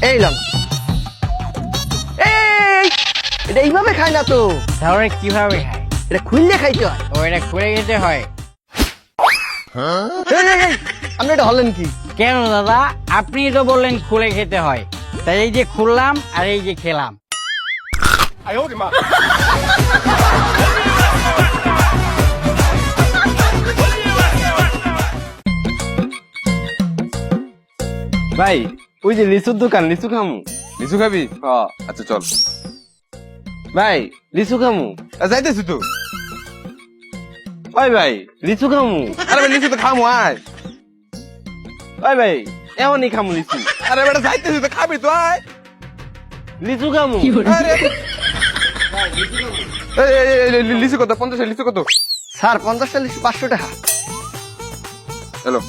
এই লং, এই এটা এইভাবে খায় না তো, তাহলে কিভাবে খায়? এটা খুললে খাইতে হয়। ও এটা খুলে খেতে হয়। আপনি এটা হলেন কি? কেন দাদা, আপনি তো বললেন খুলে খেতে হয়, তাই এই যে খুললাম আর এই যে খেলাম। ভাই ওই যে লিচুর দোকান, লিচু খামু। লিচু খাবি? আচ্ছা চল ভাই, লিচু খামু। যাইতেছি তো। ওই ভাই লিচু খামু। আরে ভাই লিচু তো খামু, আয়। ওই ভাই এমনই খামু লিচু। আরে বেটা যাইতেছি তো, খাবি তো, আয়। লিচু খামু। আরে লিচু কত? 50 লিচু কত? স্যার 50 40 500 টাকা। হ্যালো